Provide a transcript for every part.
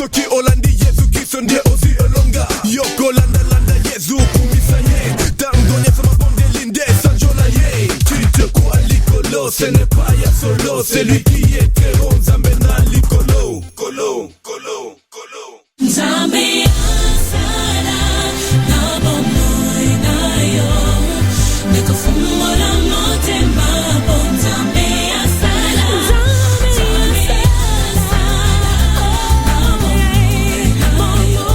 soki olandi Yesu Kristo ndiye usiolonga. Yoko landa Yesu kumisa ye. Tango nyesa mabonde linde sanjola ye. Tite kwa likolo, ce n'est pas ya solo. C'est lui qui est très bon, Nzambe na likolo. Kolo. Nzambe asala na bomoi na yo. Nikufungola motema po Nzambe asala. Nzambe asala na bomoi na yo.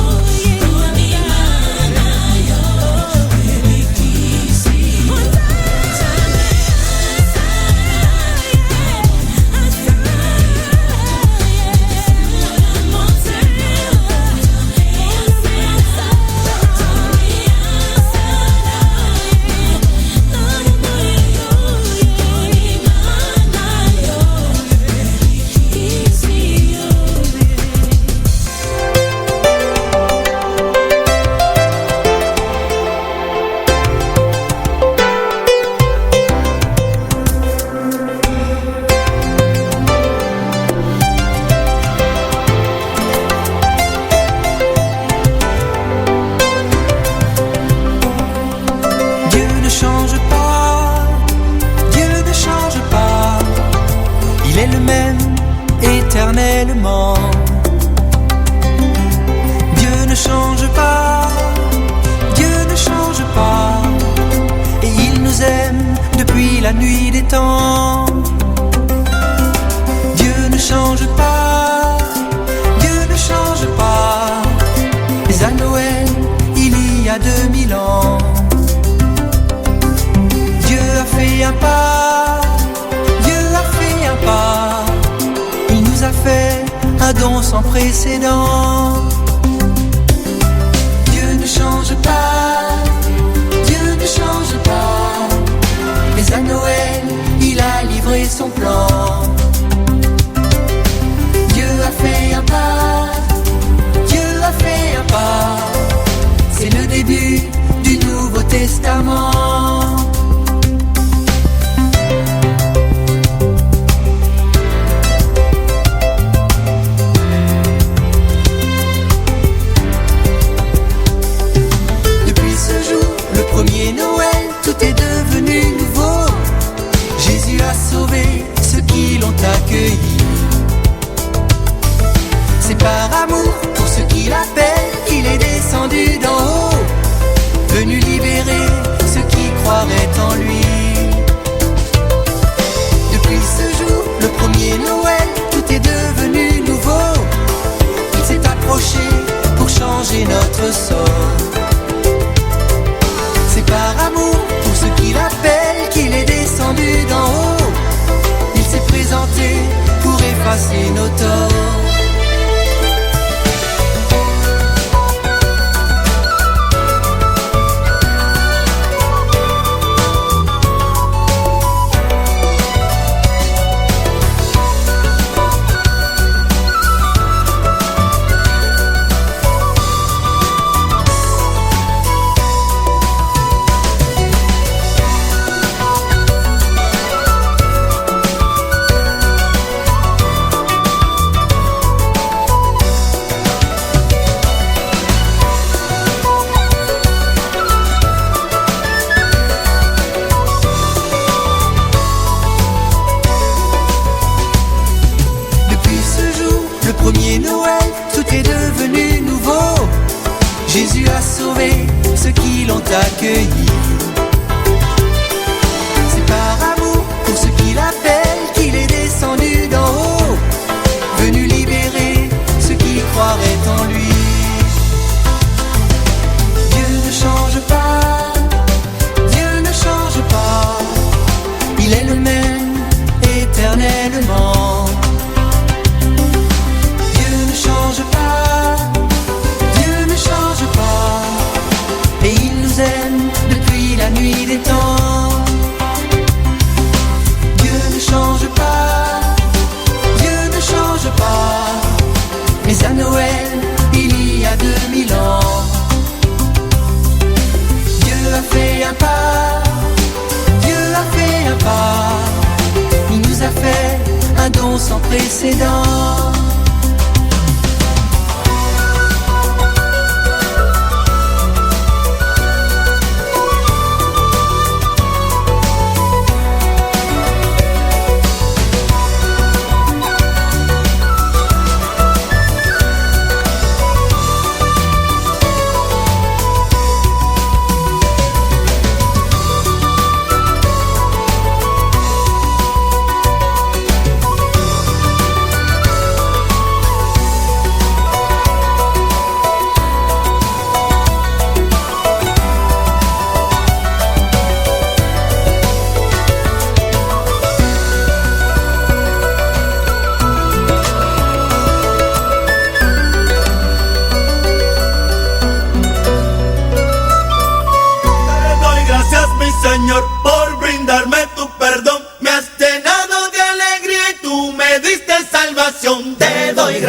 Kuamina na yo. Ebikisi. Nzambe la nuit des temps. Dieu ne change pas, Dieu ne change pas. Mais à Noël, il y a 2000 ans, Dieu a fait un pas, Dieu a fait un pas. Il nous a fait un don sans précédent. Dieu ne change pas, Dieu ne change pas. Mais à Noël, il a livré son plan. Dieu a fait un pas, Dieu a fait un pas. C'est le début du Nouveau Testament. Depuis ce jour, le premier Noël, tout est devenu nouveau. Jésus a sauvé ceux qui l'ont accueilli. C'est par amour pour ceux qui l'appellent qu'il est descendu d'en haut, venu libérer ceux qui croiraient en lui. Depuis ce jour, le premier Noël, tout est devenu nouveau. Il s'est approché pour changer notre sort. C'est par amour pour ceux qui l'appellent qu'il est descendu d'en haut. Il s'est présenté pour effacer nos torts. Premier Noël, tout est devenu nouveau. Jésus a sauvé ceux qui l'ont accueilli. C'est par amour pour ceux qui l'appellent qu'il est descendu d'en haut, venu libérer ceux qui croiraient en lui. Dieu ne change pas, Dieu ne change pas. Il est le même éternellement. Depuis la nuit des temps, Dieu ne change pas, Dieu ne change pas. Mais à Noël, il y a 2000 ans, Dieu a fait un pas, Dieu a fait un pas. Il nous a fait un don sans précédent.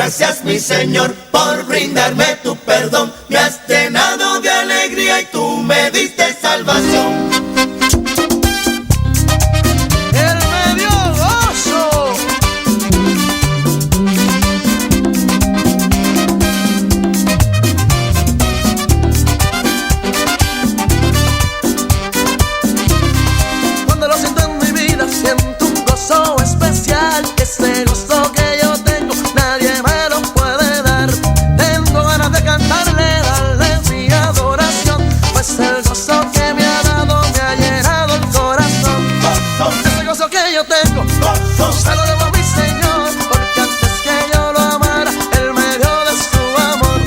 Gracias, mi Señor, por brindarme tu perdón. Me has llenado de alegría y tú me diste salvación. Él me dio gozo. Cuando lo siento en mi vida, siento un gozo especial. Ese gozo que yo tengo, nadie me lo puede dar. Tengo ganas de cantarle, darle mi adoración, pues el gozo que me ha dado me ha llenado el corazón. Ese gozo que yo tengo, se lo debo a mi Señor, porque antes que yo lo amara, Él me dio de su amor.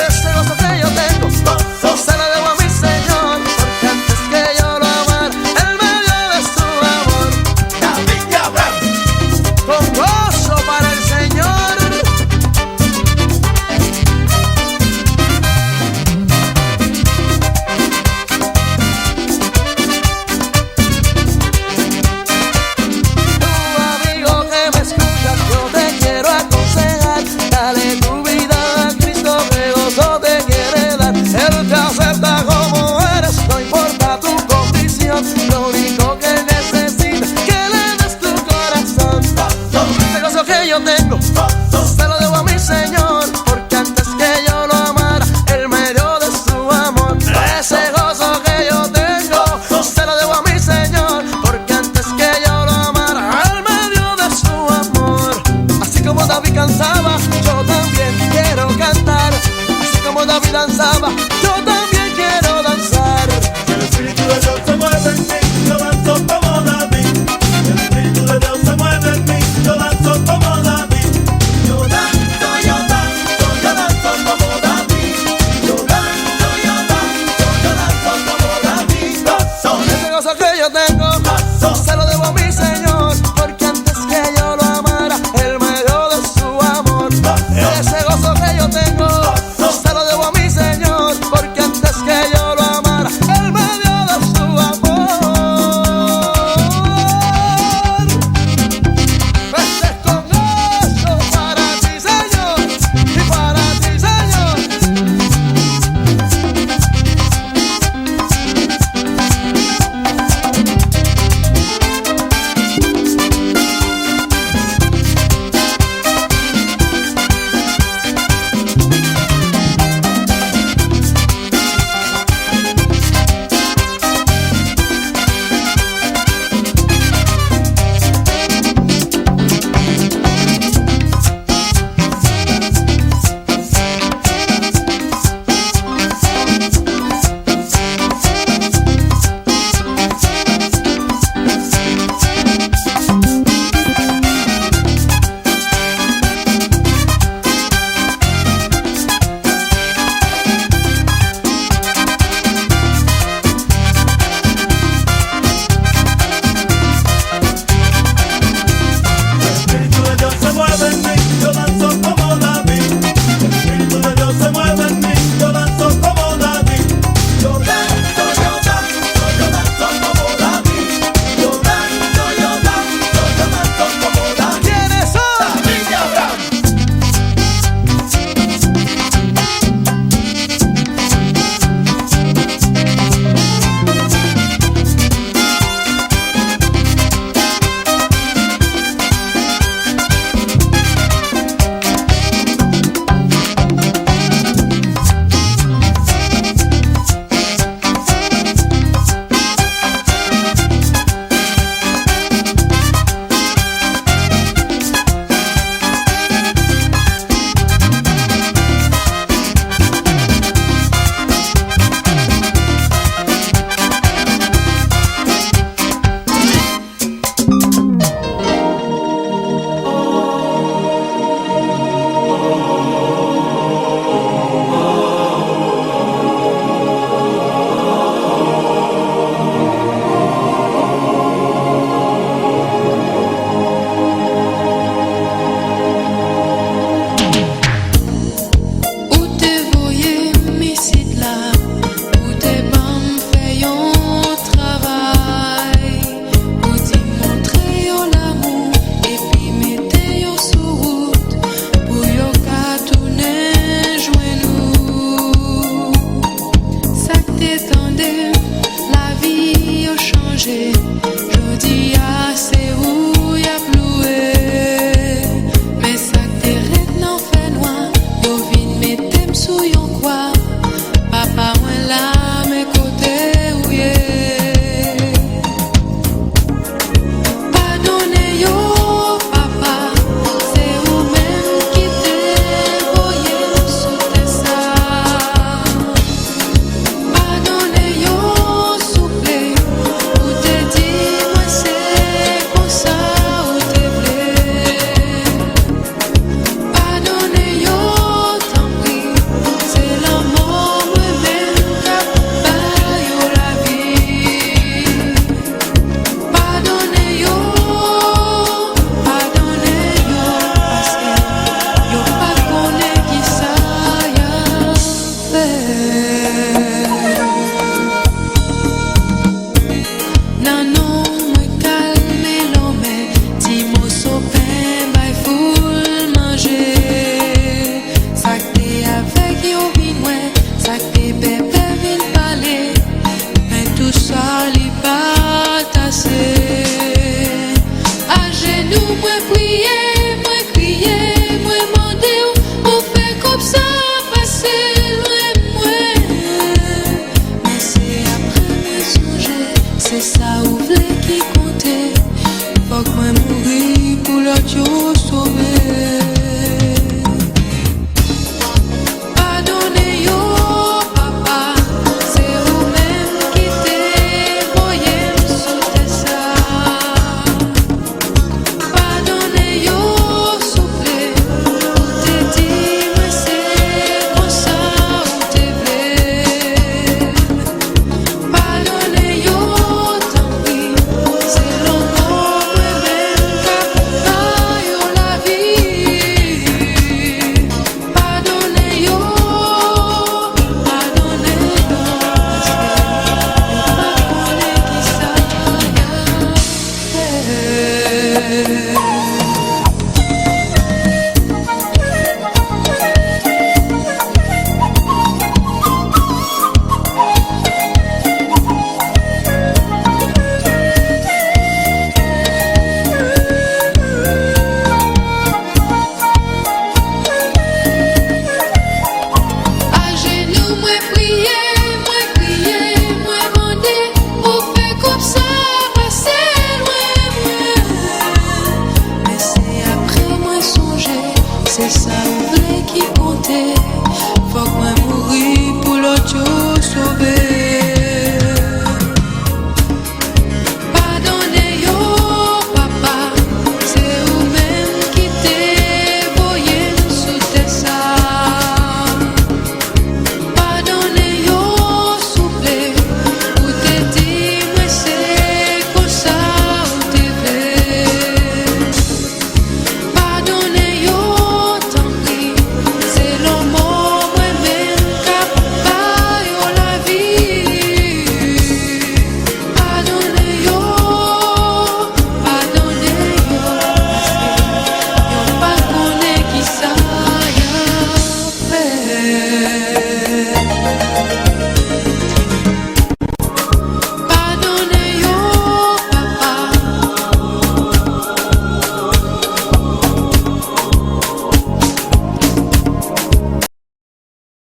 Ese gozo que yo tengo, se lo debo a mi Señor, porque antes que yo lo amara, Él me dio de su amor. David y Abraham. Con gozo para el Señor. Tu amigo que me escuchas, yo te quiero aconsejar. Dale tu vida a Cristo, que gozo te quiere dar. Él te acepta como eres, no importa tu condición. Lo único que necesitas es que le des tu corazón. Ese gozo que yo tengo, se lo debo a mi Señor, porque antes que yo lo amara, Él me dio de su amor. Ese gozo que yo tengo, se lo debo a mi Señor, porque antes que yo lo amara, Él me dio de su amor. Así como David cansaba, yo también quiero cantar. Así como David danzaba,